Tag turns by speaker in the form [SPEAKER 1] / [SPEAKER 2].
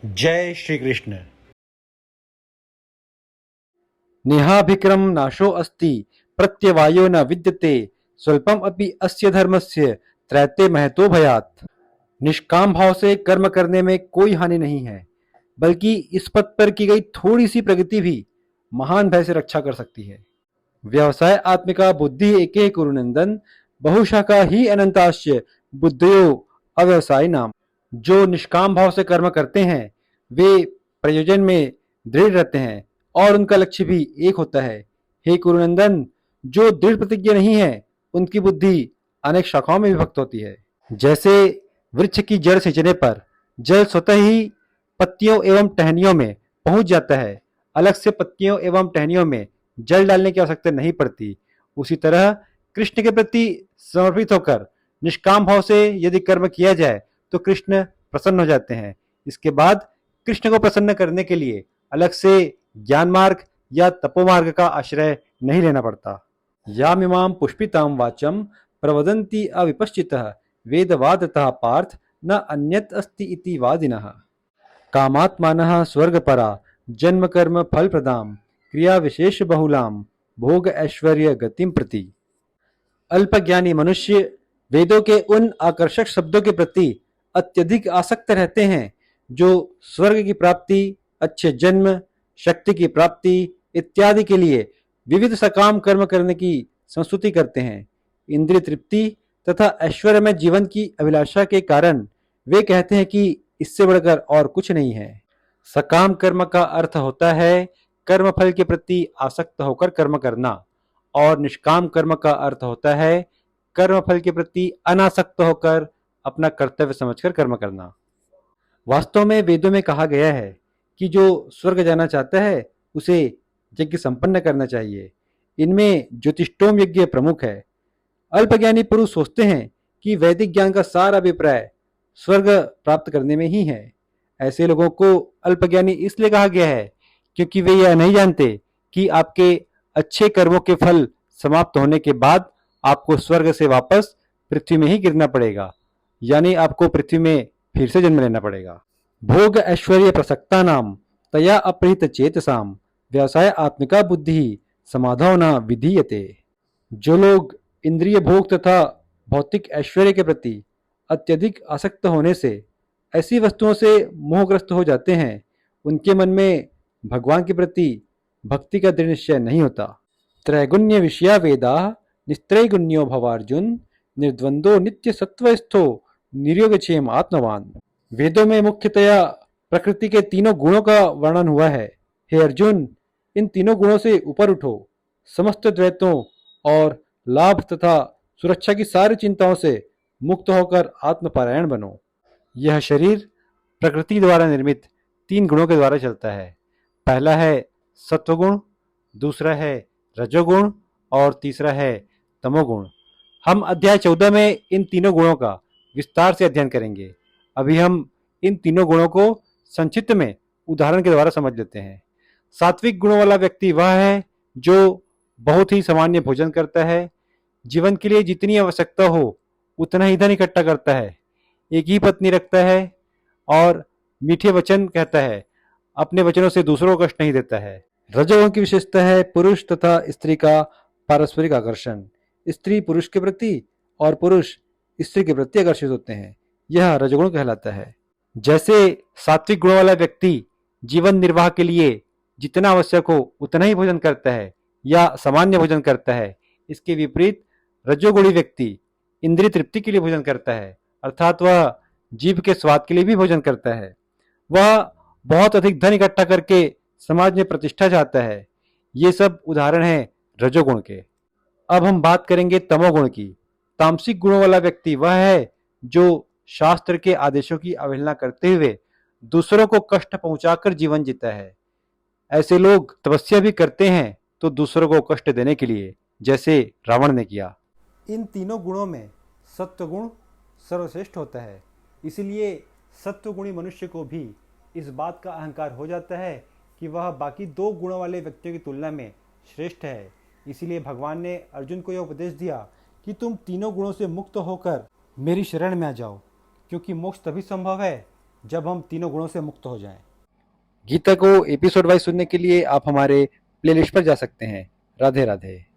[SPEAKER 1] जय श्री कृष्ण।
[SPEAKER 2] नेहाभिक्रम नाशो अस्ति प्रत्यवायो न विद्यते स्वल्पम अपि अस्य धर्मस्य त्रैते महतो भयात्। निष्काम भाव से कर्म करने में कोई हानि नहीं है, बल्कि इस पथ पर की गई थोड़ी सी प्रगति भी महान भय से रक्षा कर सकती है। व्यवसाय आत्मिका बुद्धि एके कुरुनंदन बहुशाखा ही अनंताश्च बुद्धयो अव्यवसाय नाम। जो निष्काम भाव से कर्म करते हैं वे प्रयोजन में दृढ़ रहते हैं और उनका लक्ष्य भी एक होता है। हे कुरुनंदन, जो दृढ़ प्रतिज्ञा नहीं है उनकी बुद्धि अनेक शाखाओं में विभक्त होती है। जैसे वृक्ष की जड़ सिंचने पर जल स्वतः ही पत्तियों एवं टहनियों में पहुंच जाता है, अलग से पत्तियों एवं टहनियों में जल डालने की आवश्यकता नहीं पड़ती। उसी तरह कृष्ण के प्रति समर्पित होकर निष्काम भाव से यदि कर्म किया जाए तो कृष्ण प्रसन्न हो जाते हैं। इसके बाद कृष्ण को प्रसन्न करने के लिए अलग से ज्ञान मार्ग या तपोमार्ग का आश्रय नहीं लेना पड़ता। यामिमां पुष्पितां वाचम प्रवदन्ति अविपश्चितः वेदवादतः पार्थ न अन्यत् अस्ति इति वादिनः। कामात्मानः स्वर्गपरा जन्म कर्म फलप्रदां क्रिया विशेष बहुलां भोग ऐश्वर्य गतिम प्रति। अल्पज्ञानी मनुष्य वेदों के उन आकर्षक शब्दों के प्रति अत्यधिक आसक्त रहते हैं जो स्वर्ग की प्राप्ति, अच्छे जन्म, शक्ति की प्राप्ति इत्यादि के लिए विविध सकाम कर्म करने की संस्तुति करते हैं। इंद्रिय तृप्ति तथा ऐश्वर्य में जीवन की अभिलाषा के कारण वे कहते हैं कि इससे बढ़कर और कुछ नहीं है। सकाम कर्म का अर्थ होता है कर्म फल के प्रति आसक्त होकर कर्म करना, और निष्काम कर्म का अर्थ होता है कर्म फल के प्रति अनासक्त होकर अपना कर्तव्य समझकर कर्म करना। वास्तव में वेदों में कहा गया है कि जो स्वर्ग जाना चाहता है उसे यज्ञ संपन्न करना चाहिए। इनमें ज्योतिष्टोम यज्ञ प्रमुख है। अल्पज्ञानी पुरुष सोचते हैं कि वैदिक ज्ञान का सारा अभिप्राय स्वर्ग प्राप्त करने में ही है। ऐसे लोगों को अल्पज्ञानी इसलिए कहा गया है क्योंकि वे यह नहीं जानते कि आपके अच्छे कर्मों के फल समाप्त होने के बाद आपको स्वर्ग से वापस पृथ्वी में ही गिरना पड़ेगा, यानी आपको पृथ्वी में फिर से जन्म लेना पड़ेगा। भोग ऐश्वर्य प्रसक्ता नाम तया अपहृत चेतसाम व्यवसाय आत्मिका बुद्धि समाधौ न विधीयते। जो लोग इंद्रिय भोग तथा भौतिक ऐश्वर्य के प्रति अत्यधिक आसक्त होने से ऐसी वस्तुओं से मोहग्रस्त हो जाते हैं, उनके मन में भगवान के प्रति भक्ति का दृढ़ निश्चय नहीं होता। त्रैगुण्य विषया वेदा निस्त्रैगुण्यो भवार्जुन निर्द्वंदो नित्य सत्वस्थो निर्योगक्षेम आत्मवान। वेदों में मुख्यतया प्रकृति के तीनों गुणों का वर्णन हुआ है। हे अर्जुन, इन तीनों गुणों से ऊपर उठो, समस्त द्वैतों और लाभ तथा सुरक्षा की सारी चिंताओं से मुक्त होकर आत्मपरायण बनो। यह शरीर प्रकृति द्वारा निर्मित तीन गुणों के द्वारा चलता है। पहला है सत्वगुण, दूसरा है रजोगुण और तीसरा है तमोगुण। हम अध्याय 14 में इन तीनों गुणों का विस्तार से अध्ययन करेंगे। अभी हम इन तीनों गुणों को संक्षिप्त में उदाहरण के द्वारा समझ लेते हैं। सात्विक गुणों वाला व्यक्ति वह है जो बहुत ही सामान्य भोजन करता है, जीवन के लिए जितनी आवश्यकता हो उतना ही धन इकट्ठा करता है, एक ही पत्नी रखता है और मीठे वचन कहता है, अपने वचनों से दूसरों को कष्ट नहीं देता है। रजोगुण की विशेषता है पुरुष तथा स्त्री का पारस्परिक आकर्षण। स्त्री पुरुष के प्रति और पुरुष स्त्री के प्रति आकर्षित होते हैं, यह रजोगुण कहलाता है। जैसे सात्विक गुण वाला व्यक्ति जीवन निर्वाह के लिए जितना आवश्यक हो उतना ही भोजन करता है या सामान्य भोजन करता है, इसके विपरीत रजोगुणी व्यक्ति इंद्रिय तृप्ति के लिए भोजन करता है, अर्थात वह जीभ के स्वाद के लिए भी भोजन करता है। वह बहुत अधिक धन इकट्ठा करके समाज में प्रतिष्ठा चाहता है। ये सब उदाहरण हैं रजोगुण के। अब हम बात करेंगे तमोगुण की। तामसिक गुणों वाला व्यक्ति वह है जो शास्त्र के आदेशों की अवहेलना करते हुए दूसरों को कष्ट पहुंचाकर जीवन जीता है। ऐसे लोग तपस्या भी करते हैं तो दूसरों को कष्ट देने के लिए, जैसे रावण ने किया। इन तीनों गुणों में सत्वगुण सर्वश्रेष्ठ होता है, इसलिए सत्वगुणी मनुष्य को भी इस बात का अहंकार हो जाता है कि वह बाकी दो गुणों वाले व्यक्तियों की तुलना में श्रेष्ठ है। इसीलिए भगवान ने अर्जुन को यह उपदेश दिया कि तुम तीनों गुणों से मुक्त होकर मेरी शरण में आ जाओ, क्योंकि मोक्ष तभी संभव है जब हम तीनों गुणों से मुक्त हो जाएं। गीता को एपिसोड वाइज सुनने के लिए आप हमारे प्लेलिस्ट पर जा सकते हैं। राधे राधे।